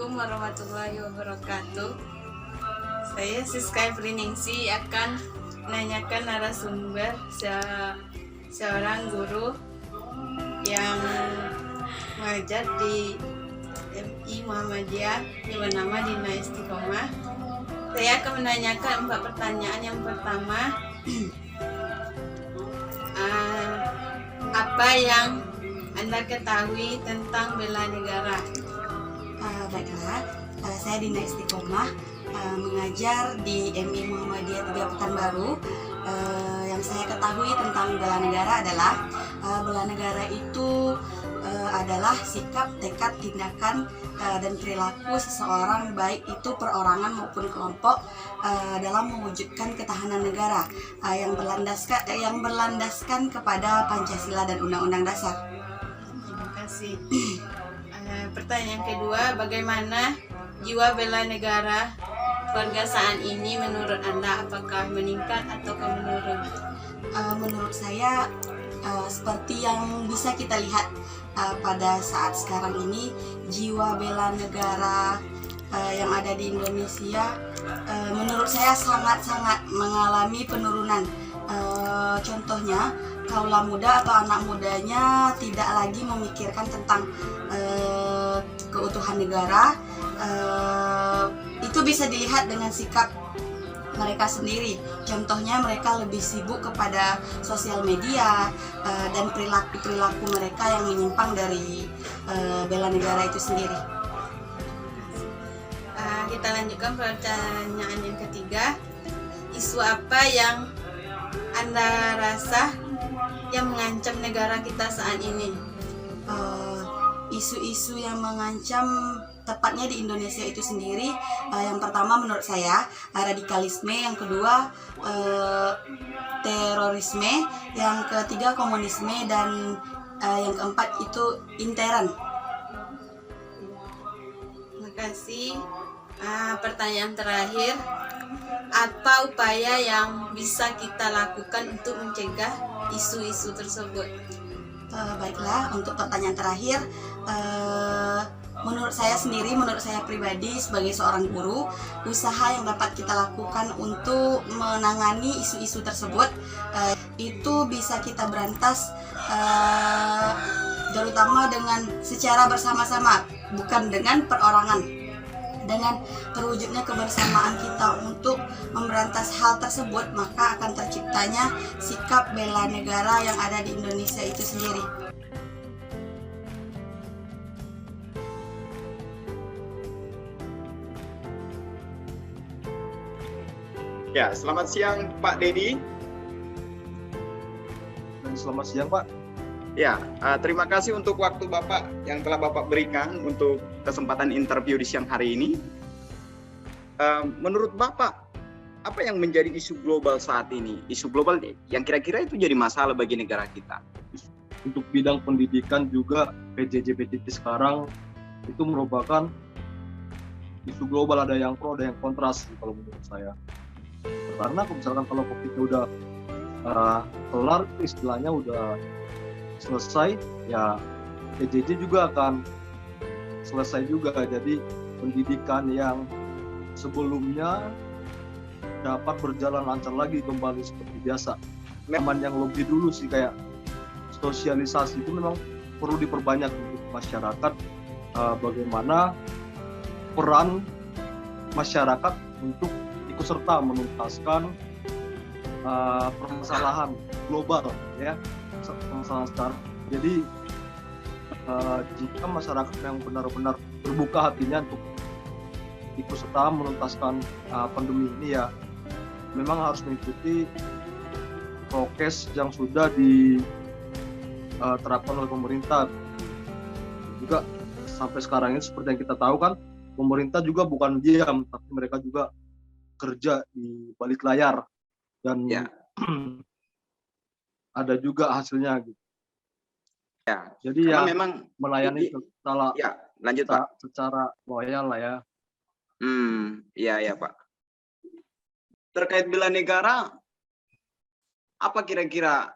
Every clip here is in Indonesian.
Assalamualaikum warahmatullahi wabarakatuh. Saya Siska Priningsi akan menanyakan narasumber seorang guru yang mengajar di MI Muhammadiyah yang bernama Dina Istiqomah. Saya akan menanyakan 4 pertanyaan. Yang pertama, apa yang Anda ketahui tentang bela negara? Baiklah, saya Dina Istiqomah, mengajar di MI Muhammadiyah 3 Pekanbaru. Yang saya ketahui tentang bela negara adalah bela negara itu adalah sikap, tekad, tindakan, dan perilaku seseorang, baik itu perorangan maupun kelompok, dalam mewujudkan ketahanan negara yang berlandaskan kepada Pancasila dan Undang-Undang Dasar. Terima kasih. Pertanyaan kedua, bagaimana jiwa bela negara warga saat ini menurut Anda? Apakah meningkat atau menurun? Menurut saya, seperti yang bisa kita lihat pada saat sekarang ini, jiwa bela negara yang ada di Indonesia menurut saya sangat-sangat mengalami penurunan. Contohnya, kaula muda atau anak mudanya tidak lagi memikirkan tentang keutuhan negara. Itu bisa dilihat dengan sikap mereka sendiri. Contohnya, mereka lebih sibuk kepada sosial media dan perilaku mereka yang menyimpang dari bela negara itu sendiri. Kita lanjutkan pertanyaan yang ketiga. Isu apa yang Anda rasa yang mengancam negara kita saat ini? Isu-isu yang mengancam tepatnya di Indonesia itu sendiri, yang pertama menurut saya radikalisme, yang kedua terorisme, yang ketiga komunisme, dan yang keempat itu intoleran. Terima kasih. Pertanyaan terakhir, apa upaya yang bisa kita lakukan untuk mencegah isu-isu tersebut? Baiklah, untuk pertanyaan terakhir, menurut saya pribadi sebagai seorang guru, usaha yang dapat kita lakukan untuk menangani isu-isu tersebut itu bisa kita berantas terutama dengan secara bersama-sama, bukan dengan perorangan. Dengan terwujudnya kebersamaan kita untuk memberantas hal tersebut, maka akan terciptanya sikap bela negara yang ada di Indonesia itu sendiri. Ya, selamat siang Pak Dedi. Selamat siang Pak. Ya, terima kasih untuk waktu Bapak yang telah Bapak berikan untuk kesempatan interview di siang hari ini. Menurut Bapak, apa yang menjadi isu global saat ini? Isu global yang kira-kira itu jadi masalah bagi negara kita? Untuk bidang pendidikan juga PJJ sekarang itu merupakan isu global, ada yang pro, ada yang kontras kalau menurut saya. Karena misalkan kalau COVID udah kelar, istilahnya udah selesai, ya PJJ juga akan selesai juga. Jadi pendidikan yang sebelumnya dapat berjalan lancar lagi kembali seperti biasa. Memang yang lebih dulu sih, kayak sosialisasi itu memang perlu diperbanyak untuk masyarakat, bagaimana peran masyarakat untuk ikut serta menuntaskan permasalahan global, ya, permasalahan sekarang. Jadi jika masyarakat yang benar-benar terbuka hatinya untuk ikut serta menuntaskan pandemi ini, ya memang harus mengikuti prokes yang sudah diterapkan oleh pemerintah. Juga sampai sekarang ini seperti yang kita tahu kan, pemerintah juga bukan diam, tapi mereka juga kerja di balik layar dan ya, ada juga hasilnya gitu. Ya, jadi ya memang melayani secara loyal lah ya. Iya Pak. Terkait bela negara, apa kira-kira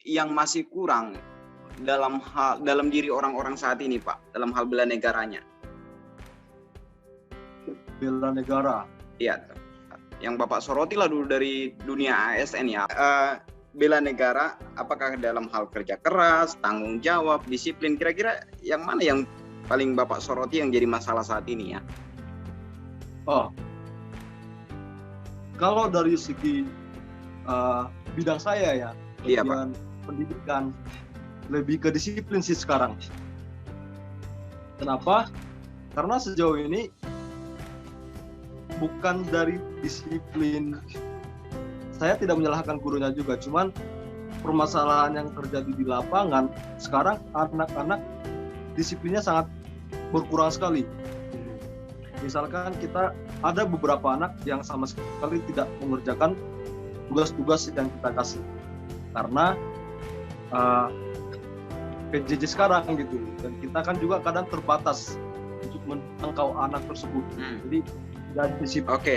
yang masih kurang dalam diri orang-orang saat ini, Pak, dalam hal bela negaranya? bela negara. Iya, yang Bapak soroti lah dulu dari dunia ASN ya. Bela negara, apakah dalam hal kerja keras, tanggung jawab, disiplin, kira-kira yang mana yang paling Bapak soroti yang jadi masalah saat ini ya? Oh, kalau dari segi bidang saya ya, Iya, Pak. bagian pendidikan, lebih ke disiplin sih sekarang. Kenapa? Karena sejauh ini bukan dari disiplin, saya tidak menyalahkan gurunya juga, cuman permasalahan yang terjadi di lapangan sekarang anak-anak disiplinnya sangat berkurang sekali. Misalkan kita ada beberapa anak yang sama sekali tidak mengerjakan tugas-tugas yang kita kasih karena PJJ sekarang gitu, dan kita kan juga kadang terbatas untuk menangkau anak tersebut. Jadi dari disiplin. Oke,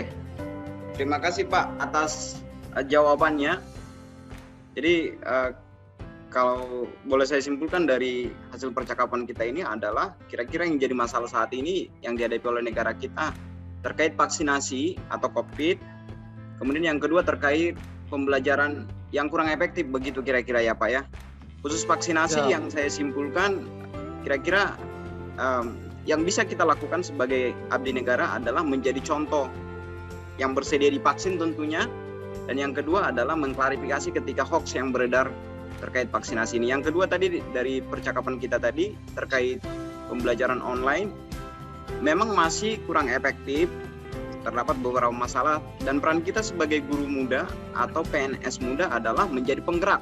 terima kasih Pak atas jawabannya. Jadi kalau boleh saya simpulkan dari hasil percakapan kita ini adalah kira-kira yang jadi masalah saat ini yang dihadapi oleh negara kita terkait vaksinasi atau COVID. Kemudian yang kedua terkait pembelajaran yang kurang efektif, begitu kira-kira ya Pak ya. Khusus vaksinasi Ya. yang saya simpulkan kira-kira yang bisa kita lakukan sebagai abdi negara adalah menjadi contoh yang bersedia divaksin tentunya. Dan yang kedua adalah mengklarifikasi ketika hoax yang beredar terkait vaksinasi ini. Yang kedua tadi dari percakapan kita tadi terkait pembelajaran online memang masih kurang efektif, terdapat beberapa masalah, dan peran kita sebagai guru muda atau PNS muda adalah menjadi penggerak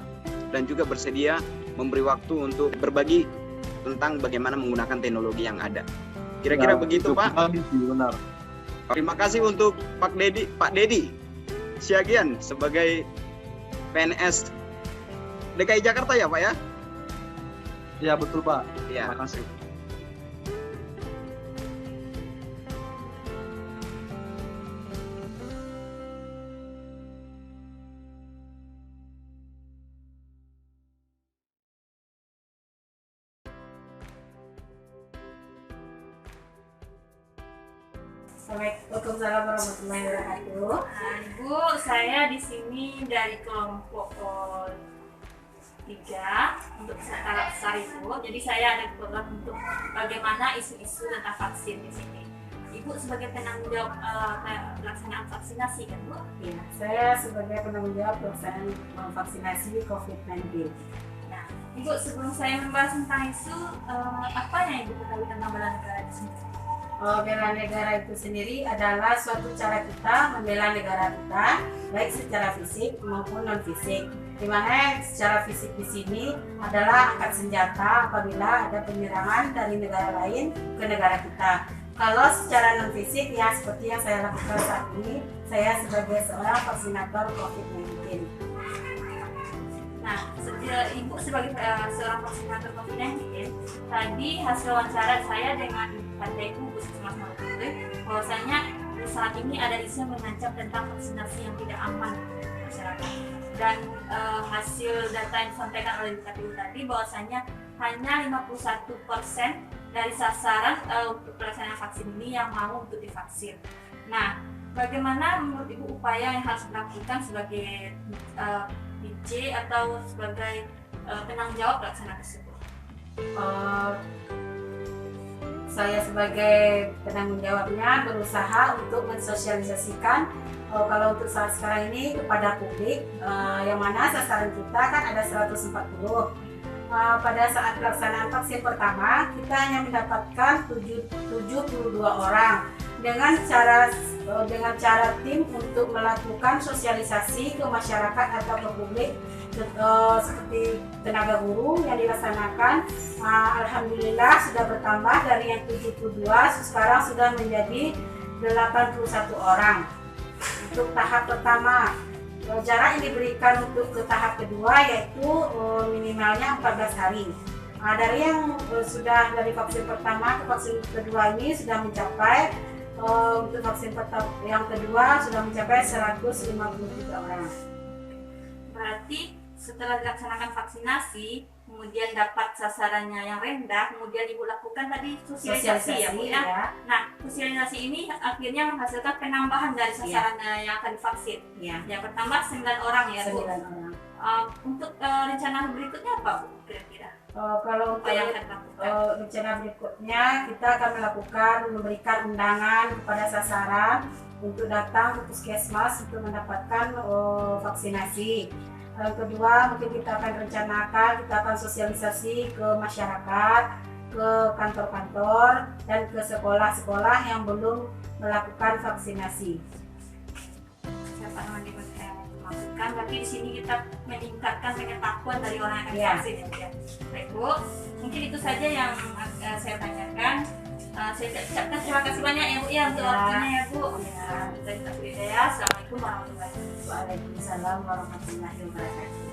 dan juga bersedia memberi waktu untuk berbagi tentang bagaimana menggunakan teknologi yang ada. Kira-kira begitu Pak. Benar. Terima kasih untuk Pak Dedi Siagian sebagai PNS DKI Jakarta ya Pak ya? Ya betul Pak. Ya. Terima kasih. Waalaikumsalam warahmatullahi wabarakatuh. Ibu, saya di sini dari kelompok 3 untuk Nusantara Besar Ibu. Jadi saya ada keperluan untuk bagaimana isu-isu tentang vaksin di sini. Ibu sebagai penanggung jawab pelaksanaan vaksinasi kan Bu? Ya, saya sebagai penanggung jawab pelaksanaan vaksinasi COVID-19. Nah, Ibu sebelum saya membahas tentang isu, apa yang Ibu ketahui tentang bela negara di sini? Bela negara itu sendiri adalah suatu cara kita membela negara kita, baik secara fisik maupun non fisik. Di mana secara fisik di sini adalah angkat senjata apabila ada penyerangan dari negara lain ke negara kita. Kalau secara non fisik ya seperti yang saya lakukan saat ini, saya sebagai seorang vaksinator COVID-19. Nah, Ibu sebagai seorang vaksinator COVID-19, tadi hasil wawancara saya dengan Ibu Puskesmas Maluku, bahwasanya saat ini ada isu yang mengancam tentang vaksinasi yang tidak aman masyarakat. Dan hasil data yang disampaikan oleh KPU tadi bahwasanya hanya 51% dari sasaran untuk pelaksanaan vaksin ini yang mau untuk divaksin. Nah, bagaimana menurut Ibu upaya yang harus dilakukan sebagai DJ atau sebagai penanggung jawab pelaksanaan tersebut? Saya sebagai penanggung jawabnya berusaha untuk mensosialisasikan kalau untuk saat sekarang ini kepada publik, yang mana sasaran kita kan ada 140. Pada saat pelaksanaan vaksin pertama kita hanya mendapatkan 72 orang dengan cara tim untuk melakukan sosialisasi ke masyarakat atau ke publik seperti tenaga guru yang dilaksanakan. Alhamdulillah sudah bertambah dari yang 72 sekarang sudah menjadi 81 orang untuk tahap pertama. Jarak yang diberikan untuk ke tahap kedua yaitu minimalnya 14 hari. Dari yang sudah dari vaksin pertama ke vaksin kedua ini sudah mencapai untuk vaksin yang kedua sudah mencapai 153 orang. Berarti setelah dilaksanakan vaksinasi, kemudian dapat sasarannya yang rendah, kemudian Ibu lakukan tadi sosialisasi ya Bu ya. ya. Nah, sosialisasi ini akhirnya menghasilkan penambahan dari sasarannya yang akan divaksin. Ya, Ya, bertambah 9 orang ya Bu. 9 orang. Untuk rencana berikutnya apa Bu kira-kira? Kalau Apa yang untuk akan dilakukan? rencana berikutnya kita akan memberikan undangan kepada sasaran untuk datang ke puskesmas untuk mendapatkan vaksinasi. Yang kedua, mungkin kita akan rencanakan, kita akan sosialisasi ke masyarakat, ke kantor-kantor, dan ke sekolah-sekolah yang belum melakukan vaksinasi. Siapa yang dimaksudkan? Berarti di sini kita meningkatkan pengetahuan dari orang yang akan Ya. divaksin ya. Baik Bu, mungkin itu saja yang saya tanyakan. Saya ucapkan terima kasih banyak ya Bu ya untuk Ya. waktunya ya Bu. Ya. Kita Hidayah. Assalamualaikum warahmatullahi wabarakatuh. Waalaikumsalam warahmatullahi wabarakatuh.